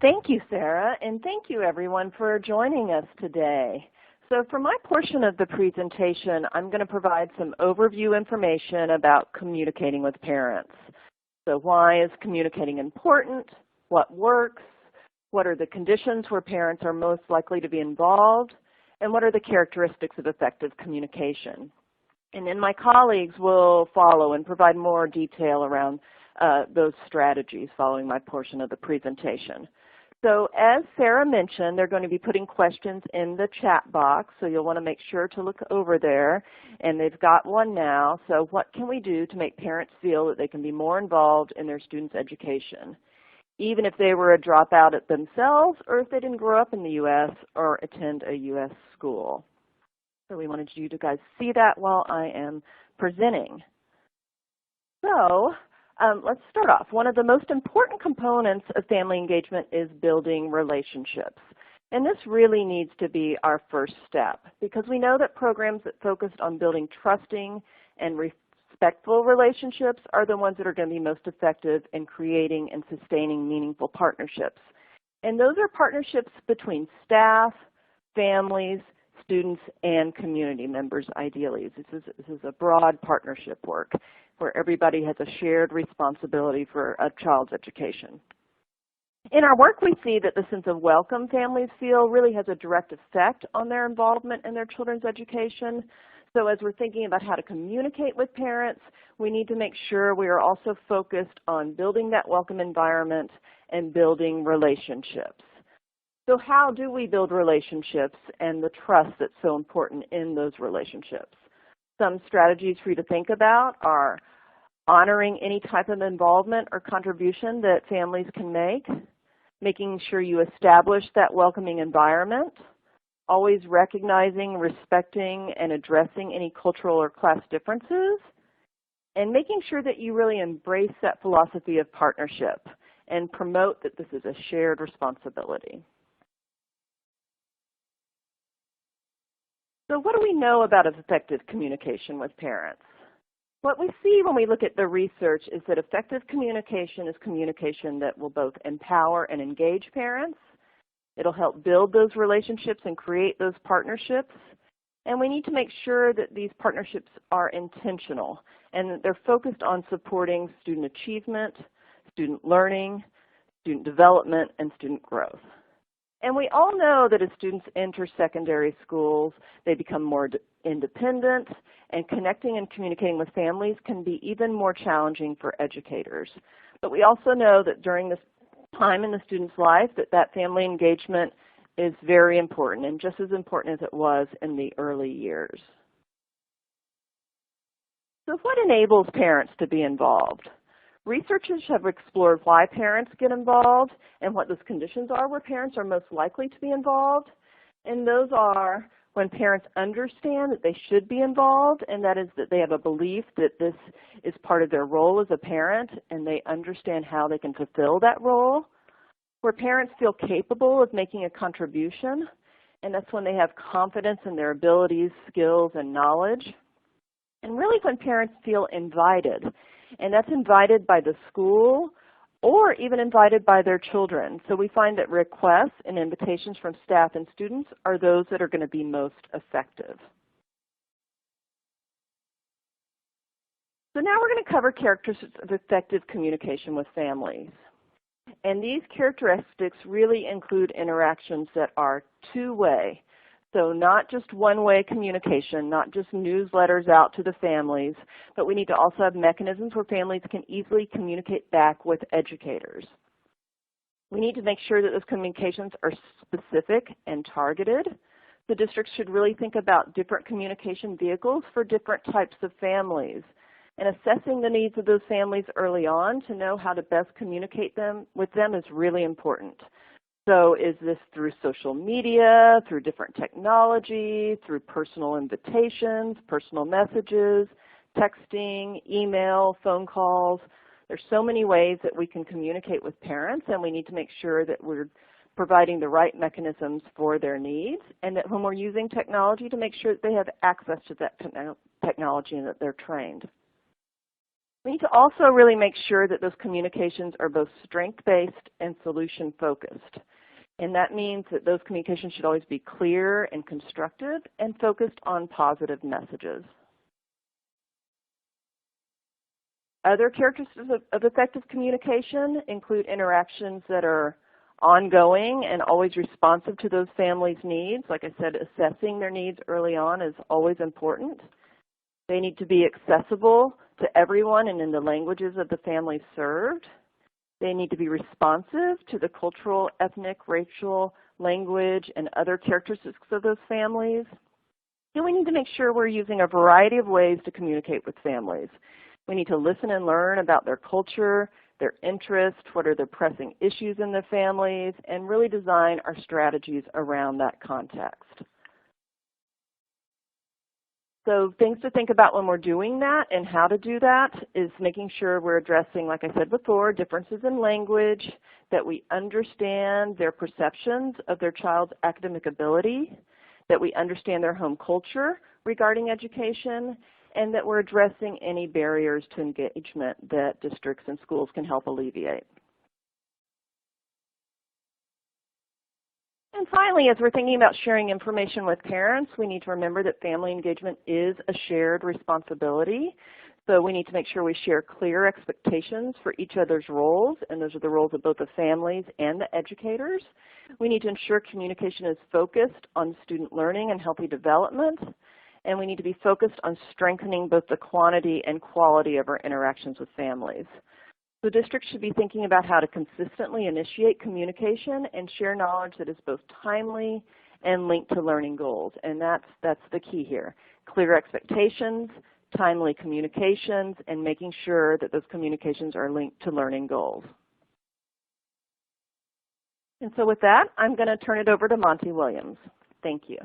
Thank you, Sarah, and thank you everyone for joining us today. So for my portion of the presentation, I'm going to provide some overview information about communicating with parents. So why is communicating important? What works? What are the conditions where parents are most likely to be involved? And what are the characteristics of effective communication? And then my colleagues will follow and provide more detail around those strategies following my portion of the presentation. So as Sarah mentioned, they're going to be putting questions in the chat box, so you'll want to make sure to look over there. And they've got one now. So what can we do to make parents feel that they can be more involved in their students' education, even if they were a dropout at themselves or if they didn't grow up in the U.S. or attend a U.S. school? So we wanted you to guys see that while I am presenting. So let's start off. One of the most important components of family engagement is building relationships. And this really needs to be our first step because we know that programs that focused on building trusting and respectful relationships are the ones that are going to be most effective in creating and sustaining meaningful partnerships. And those are partnerships between staff, families, students, and community members ideally. This is a broad partnership work where everybody has a shared responsibility for a child's education. In our work, we see that the sense of welcome families feel really has a direct effect on their involvement in their children's education. So as we're thinking about how to communicate with parents, we need to make sure we are also focused on building that welcome environment and building relationships. So how do we build relationships and the trust that's so important in those relationships? Some strategies for you to think about are honoring any type of involvement or contribution that families can make, making sure you establish that welcoming environment, always recognizing, respecting, and addressing any cultural or class differences, and making sure that you really embrace that philosophy of partnership and promote that this is a shared responsibility. So what do we know about effective communication with parents? What we see when we look at the research is that effective communication is communication that will both empower and engage parents. It'll help build those relationships and create those partnerships. And we need to make sure that these partnerships are intentional and that they're focused on supporting student achievement, student learning, student development, and student growth. And we all know that as students enter secondary schools, they become more independent, and connecting and communicating with families can be even more challenging for educators. But we also know that during this time in the student's life that family engagement is very important and just as important as it was in the early years. So what enables parents to be involved? Researchers have explored why parents get involved and what those conditions are where parents are most likely to be involved. And those are when parents understand that they should be involved, and that is that they have a belief that this is part of their role as a parent and they understand how they can fulfill that role. Where parents feel capable of making a contribution, and that's when they have confidence in their abilities, skills, and knowledge. And really when parents feel invited. And that's invited by the school or even invited by their children. So we find that requests and invitations from staff and students are those that are going to be most effective. So now we're going to cover characteristics of effective communication with families. And these characteristics really include interactions that are two-way. So not just one-way communication, not just newsletters out to the families, but we need to also have mechanisms where families can easily communicate back with educators. We need to make sure that those communications are specific and targeted. The districts should really think about different communication vehicles for different types of families. And assessing the needs of those families early on to know how to best communicate with them is really important. So is this through social media, through different technology, through personal invitations, personal messages, texting, email, phone calls? There's so many ways that we can communicate with parents, and we need to make sure that we're providing the right mechanisms for their needs, and that when we're using technology to make sure that they have access to that technology and that they're trained. We need to also really make sure that those communications are both strength-based and solution-focused. And that means that those communications should always be clear and constructive and focused on positive messages. Other characteristics of effective communication include interactions that are ongoing and always responsive to those families' needs. Like I said, assessing their needs early on is always important. They need to be accessible to everyone and in the languages of the families served. They need to be responsive to the cultural, ethnic, racial, language, and other characteristics of those families. And we need to make sure we're using a variety of ways to communicate with families. We need to listen and learn about their culture, their interests, what are their pressing issues in their families, and really design our strategies around that context. So things to think about when we're doing that and how to do that is making sure we're addressing, like I said before, differences in language, that we understand their perceptions of their child's academic ability, that we understand their home culture regarding education, and that we're addressing any barriers to engagement that districts and schools can help alleviate. And finally, as we're thinking about sharing information with parents, we need to remember that family engagement is a shared responsibility. So we need to make sure we share clear expectations for each other's roles, and those are the roles of both the families and the educators. We need to ensure communication is focused on student learning and healthy development, and we need to be focused on strengthening both the quantity and quality of our interactions with families. So districts should be thinking about how to consistently initiate communication and share knowledge that is both timely and linked to learning goals. And that's the key here. Clear expectations, timely communications, and making sure that those communications are linked to learning goals. And so with that, I'm going to turn it over to Monty Williams. Thank you.